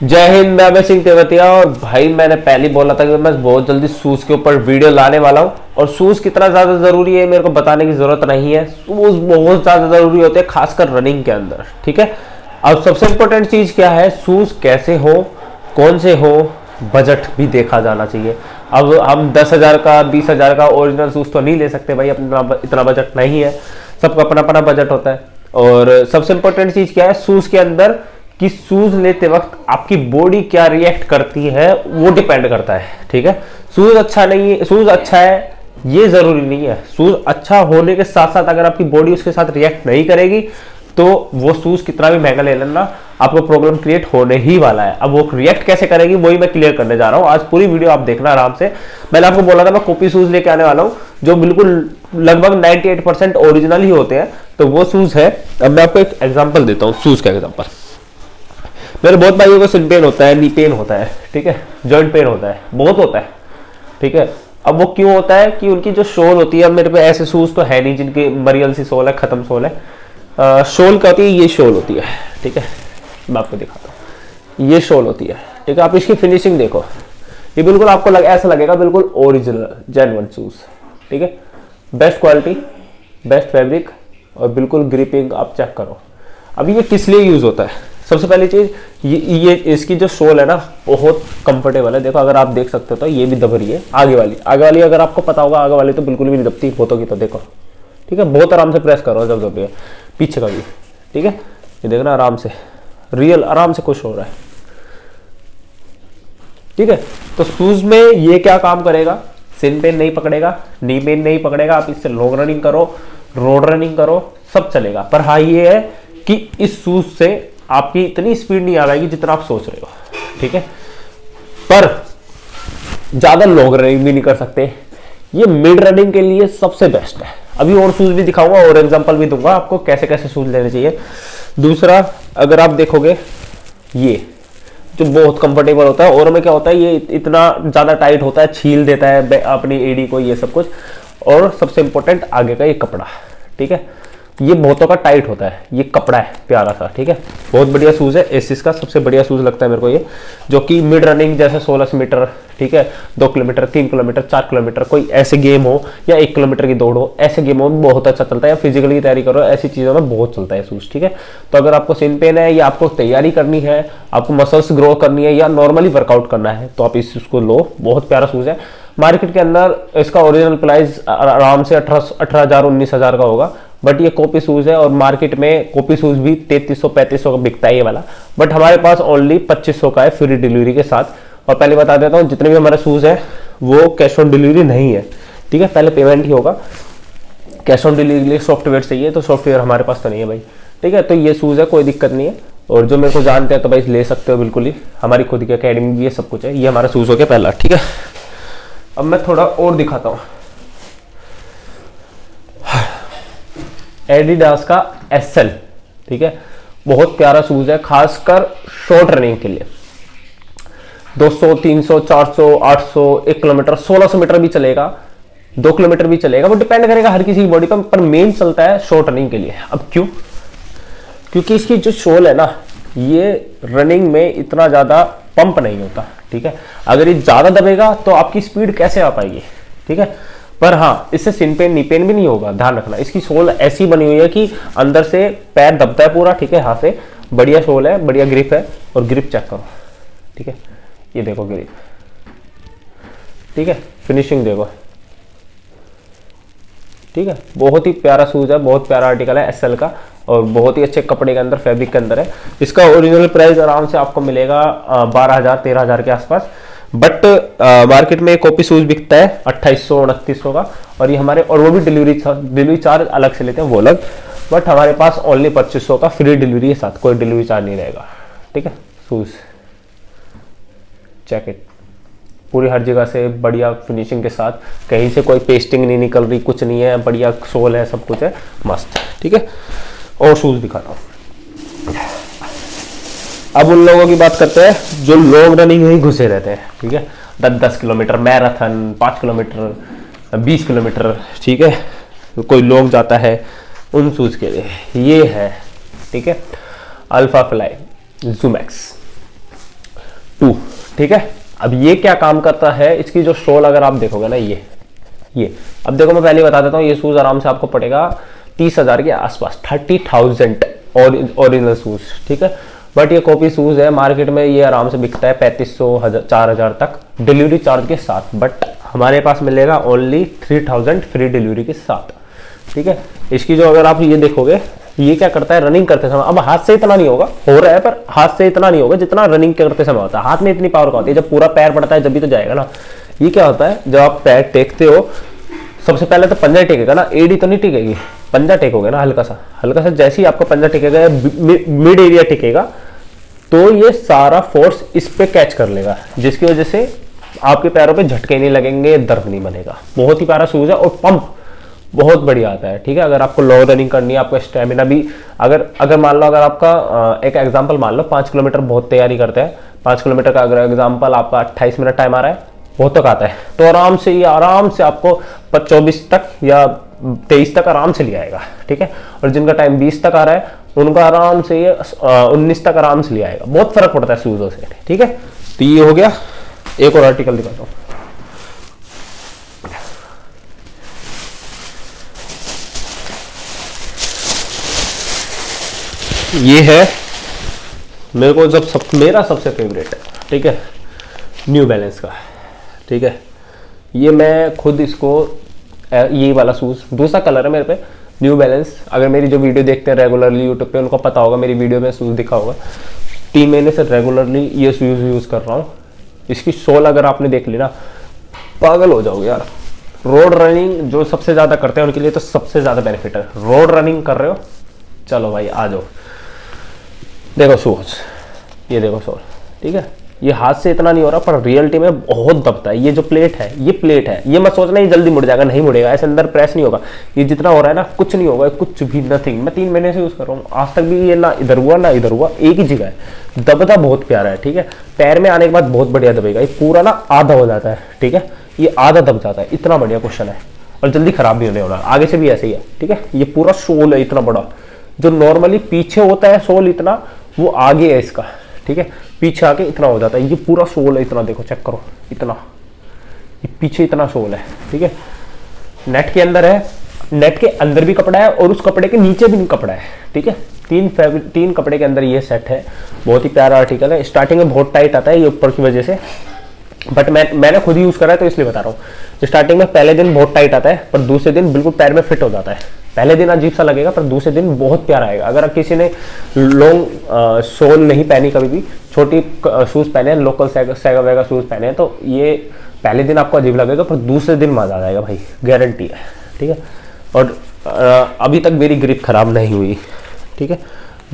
जय हिंद। मैं सिंह तेवतिया। और भाई मैंने पहले ही बोला था कि मैं बहुत जल्दी शूज के ऊपर वीडियो लाने वाला हूँ। और शूज कितना ज्यादा जरूरी है मेरे को बताने की जरूरत नहीं है। शूज बहुत ज्यादा जरूरी होते हैं, खासकर रनिंग के अंदर। ठीक है, अब सबसे इंपॉर्टेंट चीज क्या है, शूज कैसे हो, कौन से हो, बजट भी देखा जाना चाहिए। अब हम 10,000 का 20,000 का ओरिजिनल शूज तो नहीं ले सकते भाई, अपना इतना बजट नहीं है। सबका अपना अपना बजट होता है। और सबसे इंपॉर्टेंट चीज क्या है शूज के अंदर, कि शूज लेते वक्त आपकी बॉडी क्या रिएक्ट करती है वो डिपेंड करता है। ठीक है, शूज अच्छा नहीं है, शूज अच्छा है ये जरूरी नहीं है। शूज अच्छा होने के साथ साथ अगर आपकी बॉडी उसके साथ रिएक्ट नहीं करेगी तो वो शूज कितना भी महंगा ले लेना, आपको प्रॉब्लम क्रिएट होने ही वाला है। अब वो रिएक्ट कैसे करेगी वही मैं क्लियर करने जा रहा हूं। आज पूरी वीडियो आप देखना आराम से। मैंने आपको बोला था मैं कॉपी शूज लेके आने वाला हूं जो बिल्कुल लगभग 98% ओरिजिनल ही होते हैं, तो वो शूज है। अब मैं आपको एक एग्जांपल देता हूं, शूज का एग्जांपल। मेरे बहुत भाइयों को सिन पेन होता है, नी पेन होता है, ठीक है, जॉइंट पेन होता है, बहुत होता है। ठीक है, अब वो क्यों होता है कि उनकी जो शोल होती है, मेरे पे ऐसे शूज तो है नहीं जिनकी मरियल सी सोल है, खत्म सोल है। शोल क्या होती है, ये शोल होती है। ठीक है, मैं आपको दिखाता हूँ, ये शोल होती है। ठीक है, आप इसकी फिनिशिंग देखो, ये बिल्कुल आपको ऐसा लगेगा बिल्कुल ओरिजिनल जेन्युइन शूज। ठीक है, बेस्ट क्वालिटी, बेस्ट फैब्रिक और बिल्कुल ग्रिपिंग आप चेक करो। अब ये किस लिए यूज होता है, सबसे पहली चीज ये इसकी जो सोल है ना बहुत कंफर्टेबल है। देखो अगर आप देख सकते हो तो ये भी दब रही है, आगे वाली अगर आपको पता होगा, आगे वाली तो बिल्कुल भी नहीं दबती, फोटो की तो देखो। ठीक है, बहुत आराम से प्रेस करो जब दब रही है, पीछे का भी। ठीक है, ये देखना आराम से, रियल आराम से कुछ हो रहा है। ठीक है, तो शूज में ये क्या काम करेगा, सिन पेन नहीं पकड़ेगा, नी पेन नहीं पकड़ेगा। आप इससे लॉन्ग रनिंग करो, रोड रनिंग करो, सब चलेगा। पर हाँ ये है कि इस शूज से आपकी इतनी स्पीड नहीं आ पाएगी जितना आप सोच रहे हो। ठीक है, पर ज्यादा लॉन्ग रनिंग भी नहीं कर सकते। ये मिड रनिंग के लिए सबसे बेस्ट है। अभी और शूज भी दिखाऊंगा और एग्जांपल भी दूंगा आपको कैसे कैसे शूज लेने चाहिए। दूसरा, अगर आप देखोगे ये जो बहुत कंफर्टेबल होता है, और में क्या होता है ये इतना ज्यादा टाइट होता है, छील देता है अपनी एडी को, ये सब कुछ। और सबसे इंपॉर्टेंट आगे का ये कपड़ा। ठीक है, ये बहुतों का टाइट होता है, ये कपड़ा है प्यारा सा। ठीक है, बहुत बढ़िया शूज है, एसिस का सबसे बढ़िया शूज लगता है मेरे को ये, जो कि मिड रनिंग जैसे 1600 मीटर, ठीक है, 2 किलोमीटर, 3 किलोमीटर, 4 किलोमीटर, कोई ऐसे गेम हो या 1 किलोमीटर की दौड़ हो, ऐसे गेमों में बहुत अच्छा चलता है। या फिजिकली की तैयारी करो, ऐसी चीजों में बहुत चलता है शूज। ठीक है, तो अगर आपको सिन पेन है या आपको तैयारी करनी है, आपको मसल्स ग्रो करनी है या नॉर्मली वर्कआउट करना है, तो आप इस उसको लो। बहुत प्यारा शूज है। मार्केट के अंदर इसका ओरिजिनल प्राइस आराम से 18,000 19,000 का होगा, बट ये कॉपी शूज है। और मार्केट में कॉपी शूज भी 3300 3500 का बिकता है ये वाला, बट हमारे पास ओनली 2500 का है फ्री डिलीवरी के साथ। और पहले बता देता हूँ, जितने भी हमारे शूज है वो कैश ऑन डिलीवरी नहीं है। ठीक है, पहले पेमेंट ही होगा। कैश ऑन डिलीवरी के लिए सॉफ्टवेयर चाहिए, तो सॉफ्टवेयर हमारे पास तो नहीं है भाई। ठीक है, तो ये शूज है, कोई दिक्कत नहीं है। और जो मेरे को जानते हैं तो भाई ले सकते हो बिल्कुल ही, हमारी खुद की अकेडमी भी है, सब कुछ है। ये हमारा शूज हो गया पहला। ठीक है, अब मैं थोड़ा और दिखाता हूँ। एडिडास का एसएल, ठीक है, बहुत प्यारा शूज है, खासकर शॉर्ट रनिंग के लिए। 200 300 400 800 1 किलोमीटर 1600 मीटर भी चलेगा, 2 किलोमीटर भी चलेगा, वो डिपेंड करेगा हर किसी की बॉडी पर मेन चलता है शॉर्ट रनिंग के लिए। अब क्यों, क्योंकि इसकी जो शोल है ना, ये रनिंग में इतना ज्यादा पंप नहीं होता। ठीक है, अगर ये ज्यादा दबेगा तो आपकी स्पीड कैसे आ पाएगी। ठीक है, पर हाँ इससे सिन पेन नी पेन भी नहीं होगा, ध्यान रखना। इसकी सोल ऐसी बनी हुई है कि अंदर से पैर दबता है पूरा। ठीक है, हाथ से बढ़िया सोल है, बढ़िया ग्रिप है। और ग्रिप चेक करो। ठीक है, ये देखो ग्रिप। ठीक है, फिनिशिंग देखो। ठीक है, बहुत ही प्यारा शूज है, बहुत प्यारा आर्टिकल है एसएल का, और बहुत ही अच्छे कपड़े के अंदर, फैब्रिक के अंदर है। इसका ओरिजिनल प्राइस आराम से आपको मिलेगा 12,000 13,000 के आसपास, बट मार्केट में कॉपी शूज बिकता है 2800 2900 का। और ये हमारे, और वो भी डिलीवरी चार्ज अलग से लेते हैं वो अलग, बट हमारे पास ओनली 2500 का फ्री डिलीवरी के साथ, कोई डिलीवरी चार्ज नहीं रहेगा। ठीक है, शूज जैकेट पूरी हर जगह से बढ़िया फिनिशिंग के साथ, कहीं से कोई पेस्टिंग नहीं निकल रही, कुछ नहीं है, बढ़िया सोल है, सब कुछ है, मस्त। ठीक है, और शूज दिखाता हूँ। अब उन लोगों की बात करते हैं जो लॉन्ग रनिंग में ही घुसे रहते हैं। ठीक है, 10-10 किलोमीटर मैराथन, 5 किलोमीटर, 20 किलोमीटर। ठीक है, तो कोई लॉन्ग जाता है, उन शूज के लिए ये है। ठीक है, अल्फा फ्लाई जूमैक्स। 2, ठीक है। अब ये क्या काम करता है, इसकी जो सोल अगर आप देखोगे ना, ये अब देखो मैं पहले बता देता हूँ, ये शूज आराम से आपको पड़ेगा 30,000 के आसपास, 30,000 ओरिजिनल शूज, ठीक है। बट ये कॉपी शूज है, मार्केट में ये आराम से बिकता है 3500 4,000 तक डिलीवरी चार्ज के साथ, बट हमारे पास मिलेगा ओनली 3,000 फ्री डिलीवरी के साथ, ठीक है। इसकी जो अगर आप ये देखोगे, ये क्या करता है रनिंग करते समय, अब हाथ से इतना नहीं होगा, हो रहा है पर हाथ से इतना नहीं होगा जितना रनिंग करते समय होता है। हाथ में इतनी पावर का होती है, जब पूरा पैर पड़ता है जब भी तो जाएगा ना। ये क्या होता है, जब आप पैर टेकते हो, सबसे पहले तो पंजा टेकेगा ना, एडी तो नहीं टिकेगी, पंजा टेकोगे ना हल्का सा, जैसे ही आपका पंजा टिकेगा, मिड एरिया टिकेगा, तो ये सारा फोर्स इस पे कैच कर लेगा, जिसकी वजह से आपके पैरों पे झटके नहीं लगेंगे, दर्द नहीं बनेगा। बहुत ही प्यारा शूज है और पंप बहुत बढ़िया आता है, ठीक है। अगर आपको लॉन्ग रनिंग करनी है, आपको स्टेमिना भी, अगर मान लो, अगर आपका एक एग्जांपल मान लो 5 किलोमीटर बहुत तैयारी करते हैं, 5 किलोमीटर का अगर एग्जांपल आपका 28 मिनट टाइम आ रहा है, बहुत तक आता है, तो आराम से आपको 24 तक या 23 तक आराम से ले आएगा, ठीक है। और जिनका टाइम 20 तक आ रहा है, उनका आराम से ये 19 तक आराम से ले आएगा। बहुत फर्क पड़ता है शूजों से, ठीक है। तो ये हो गया। एक और आर्टिकल दिखाता हूँ, ये है मेरे को मेरा सबसे फेवरेट है, ठीक है, न्यू बैलेंस का, ठीक है। ये मैं खुद इसको, ये वाला शूज दूसरा कलर है मेरे पे, न्यू बैलेंस। अगर मेरी जो वीडियो देखते हैं रेगुलरली यूट्यूब पे, उनको पता होगा, मेरी वीडियो में शूज दिखा होगा। 3 महीने से रेगुलरली ये शूज यूज कर रहा हूँ। इसकी सोल अगर आपने देख ली ना, पागल हो जाओगे यार। रोड रनिंग जो सबसे ज्यादा करते हैं उनके लिए तो सबसे ज्यादा बेनिफिट है। रोड रनिंग कर रहे हो, चलो भाई आ जाओ, देखो शूज, ये देखो सोल, ठीक है। ये हाथ से इतना नहीं हो रहा, पर रियलिटी में बहुत दबता है। ये जो प्लेट है, ये मत सोचना ये जल्दी मुड़ जाएगा, नहीं मुड़ेगा, ऐसे अंदर प्रेस नहीं होगा। ये जितना हो रहा है ना, कुछ नहीं होगा, कुछ भी, नथिंग। मैं 3 महीने से यूज कर रहा हूँ, आज तक भी ये ना इधर हुआ ना इधर हुआ, एक ही जगह है। दबता बहुत प्यारा है, ठीक है। पैर में आने के बाद बहुत बढ़िया दबेगा। ये पूरा ना आधा हो जाता है, ठीक है, ये आधा दब जाता है, इतना बढ़िया क्वेश्चन है, और जल्दी खराब भी होने वाला। आगे से भी ऐसे ही है, ठीक है। ये पूरा सोल है इतना बड़ा, जो नॉर्मली पीछे होता है सोल इतना, वो आगे है इसका, ठीक है, पीछे आके इतना हो जाता है। ये पूरा सोल है इतना, देखो चेक करो, इतना, ये पीछे इतना सोल है, ठीक है। नेट के अंदर है, नेट के अंदर भी कपड़ा है और उस कपड़े के नीचे भी कपड़ा है, ठीक है। 3 कपड़े के अंदर ये सेट है। बहुत ही प्यारा आर्टिकल है। स्टार्टिंग में बहुत टाइट आता है ये ऊपर की वजह से, बट मैंने खुद यूज करा है तो इसलिए बता रहा हूँ। स्टार्टिंग में पहले दिन बहुत टाइट आता है, पर दूसरे दिन बिल्कुल पैर में फिट हो जाता है। पहले दिन अजीब सा लगेगा, पर दूसरे दिन बहुत प्यारा आएगा। अगर किसी ने लॉन्ग सोल नहीं पहनी, कभी भी छोटी शूज पहने, लोकल सेगा वेगा शूज पहने, तो ये पहले दिन आपको अजीब लगेगा, पर दूसरे दिन मजा आ जाएगा भाई, गारंटी है, ठीक है। और अभी तक मेरी ग्रिप खराब नहीं हुई, ठीक है।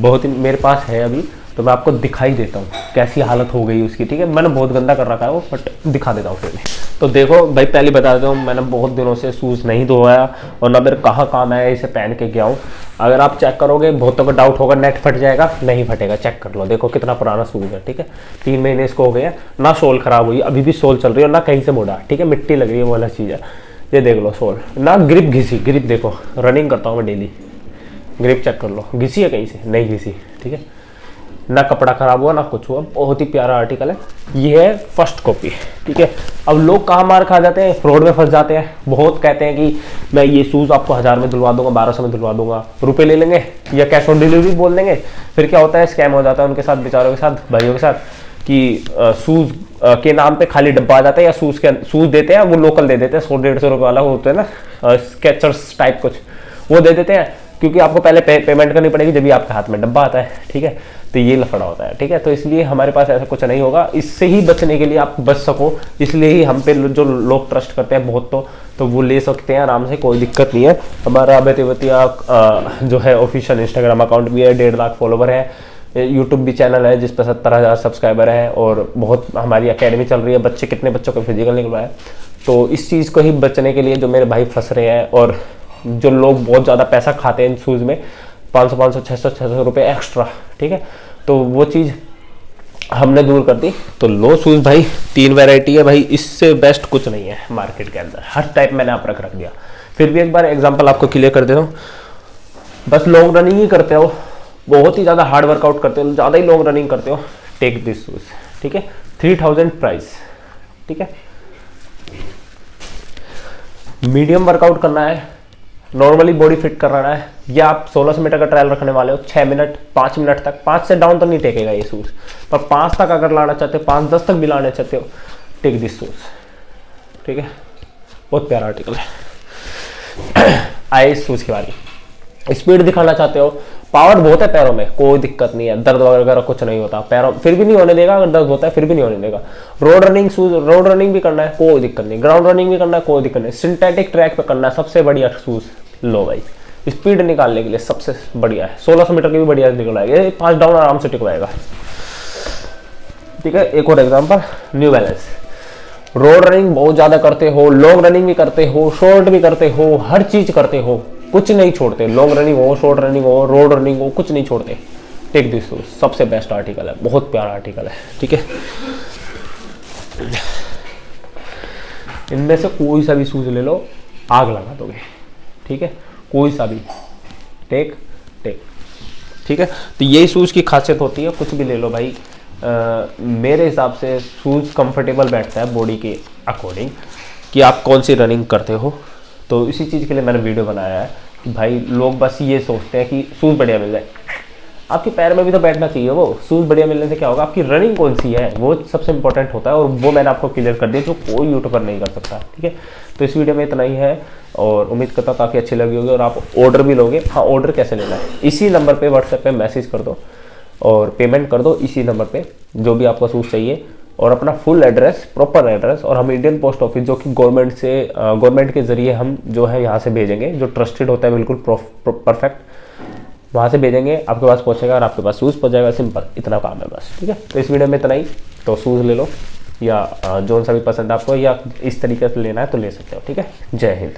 बहुत ही मेरे पास है अभी, तो मैं आपको दिखाई देता हूँ कैसी हालत हो गई उसकी, ठीक है। मैंने बहुत गंदा कर रखा है वो, बट दिखा देता हूँ फिर भी। तो देखो भाई, पहले बता देता हूँ, मैंने बहुत दिनों से शूज़ नहीं धोया, और ना मेरे कहाँ काम है, इसे पहन के गया हूँ। अगर आप चेक करोगे, बहुतों को डाउट होगा नेट फट जाएगा, नहीं फटेगा, चेक कर लो, देखो कितना पुराना शूज़ है, ठीक है। 3 महीने इसको हो गए हैं, ना सोल खराब हुई, अभी भी सोल चल रही है, और ना कहीं से मुड़ा, ठीक है। मिट्टी लग रही है वो अलग चीज़ है। ये देख लो सोल, ना ग्रिप घिसी, ग्रिप देखो, रनिंग करता हूँ मैं डेली, ग्रिप चेक कर लो, घिसी है कहीं से, नहीं घिसी, ठीक है। ना कपड़ा खराब हुआ ना कुछ हुआ। बहुत ही प्यारा आर्टिकल है। ये है फर्स्ट कॉपी, ठीक है। अब लोग कहाँ मार खा जाते हैं, फ्रॉड में फंस जाते हैं। बहुत कहते हैं कि मैं ये शूज़ आपको 1000 में दिलवा दूंगा, 1200 में दिलवा दूंगा, रुपए ले लेंगे या कैश ऑन डिलीवरी बोल देंगे। फिर क्या होता है, स्कैम हो जाता है उनके साथ, बेचारों के साथ, भाइयों के साथ, कि शूज़ के नाम पे खाली डब्बा आ जाता है, या शूज़ देते हैं, वो लोकल दे देते हैं, 100-150 रुपये वाला होता है ना, स्केचर्स टाइप कुछ, वो दे देते हैं, क्योंकि आपको पहले पेमेंट करनी पड़ेगी जब भी आपके हाथ में डब्बा आता है, ठीक है। तो ये लफड़ा होता है, ठीक है। तो इसलिए हमारे पास ऐसा कुछ नहीं होगा। इससे ही बचने के लिए आप बच सको, इसलिए ही हम पे जो लोग ट्रस्ट करते हैं बहुत, तो वो ले सकते हैं आराम से, कोई दिक्कत नहीं है। हमारा बेतिवतिया जो है ऑफिशियल इंस्टाग्राम अकाउंट भी है, 1.5 लाख फॉलोवर है। यूट्यूब भी चैनल है जिस पर 70,000 सब्सक्राइबर है, और बहुत हमारी अकेडमी चल रही है। कितने बच्चों को फिजिकल निकलवा है। तो इस चीज़ को ही बचने के लिए जो मेरे भाई फंस रहे हैं, और जो लोग बहुत ज़्यादा पैसा खाते हैं इन शूज़ में, 500 600 रुपये एक्स्ट्रा, ठीक है, तो वो चीज़ हमने दूर कर दी। तो लो शूज़ भाई 3 वैरायटी है भाई, इससे बेस्ट कुछ नहीं है मार्केट के अंदर। हर टाइप मैंने आप रख दिया। फिर भी एक बार एग्जांपल आपको क्लियर कर देता हूँ। बस लॉन्ग रनिंग ही करते हो, बहुत ही ज़्यादा हार्ड वर्कआउट करते हो, ज़्यादा ही लॉन्ग रनिंग करते हो, टेक दिस शूज़, ठीक है, 3000 प्राइस, ठीक है। मीडियम वर्कआउट करना है, नॉर्मली बॉडी फिट करना है, या आप 1600 मीटर का ट्रायल रखने वाले हो, 6 मिनट 5 मिनट तक, 5 से डाउन तो नहीं टेकेगा ये शूज़, पर 5 तक अगर लाना चाहते हो, 5-10 तक भी लाना चाहते हो, टेक दिस शूज़, ठीक है। बहुत प्यारा आर्टिकल है। आए इस शूज़ की बारी। स्पीड दिखाना चाहते हो, पावर बहुत है पैरों में, कोई दिक्कत नहीं है, दर्द वगैरह कुछ नहीं होता पैरों, फिर भी नहीं होने देगा, अगर दर्द होता है फिर भी नहीं होने देगा। Road running shoes, road running भी करना है कोई दिक्कत नहीं, ग्राउंड रनिंग भी करना है कोई दिक्कत नहीं, सिंथेटिक ट्रैक पे करना है, सबसे बढ़िया शूज लो भाई। स्पीड निकालने के लिए सबसे बढ़िया है, 1600 मीटर की भी बढ़िया निकलाएगा, 5 डाउन आराम से टिकवाएगा, ठीक है। एक और example, new balance. Road running बहुत ज्यादा करते हो, लॉन्ग रनिंग भी करते हो, शॉर्ट भी करते हो, हर चीज करते हो, कुछ नहीं छोड़ते, लॉन्ग रनिंग हो, शॉर्ट रनिंग हो, रोड रनिंग हो, कुछ नहीं छोड़ते, टेक दिस शूज, सबसे बेस्ट आर्टिकल है, बहुत प्यारा आर्टिकल है, ठीक है। इनमें से कोई सा भी शूज ले लो, आग लगा दोगे, ठीक है, कोई सा भी, टेक, ठीक है। तो यही शूज की खासियत होती है, कुछ भी ले लो भाई। मेरे हिसाब से शूज कंफर्टेबल बैठता है बॉडी के अकॉर्डिंग, कि आप कौन सी रनिंग करते हो, तो इसी चीज़ के लिए मैंने वीडियो बनाया है कि भाई लोग बस ये सोचते हैं कि शूज़ बढ़िया मिल जाए, आपके पैर में भी तो बैठना चाहिए, वो शूज़ बढ़िया मिलने से क्या होगा, आपकी रनिंग कौन सी है वो सबसे इंपॉर्टेंट होता है, और वो मैंने आपको क्लियर कर दिया जो कोई यूट्यूबर नहीं कर सकता, ठीक है। तो इस वीडियो में इतना ही है, और उम्मीद करता हूँ काफ़ी अच्छी लगी होगी, और आप ऑर्डर भी लोगे। हाँ, ऑर्डर कैसे लेना है, इसी नंबर पर व्हाट्सएप पर मैसेज कर दो और पेमेंट कर दो इसी नंबर पे, जो भी आपका शूज़ चाहिए, और अपना फुल एड्रेस, प्रॉपर एड्रेस, और हम इंडियन पोस्ट ऑफिस जो कि गवर्नमेंट के ज़रिए हम जो है यहाँ से भेजेंगे, जो ट्रस्टेड होता है बिल्कुल परफेक्ट, वहाँ से भेजेंगे, आपके पास पहुँचेगा और आपके पास शूज़ पहुँच जाएगा, सिंपल इतना काम है बस, ठीक है। तो इस वीडियो में इतना ही, तो शूज़ ले लो, या जो सा भी पसंद है आपको, या इस तरीके से लेना है तो ले सकते हो, ठीक है। जय हिंद।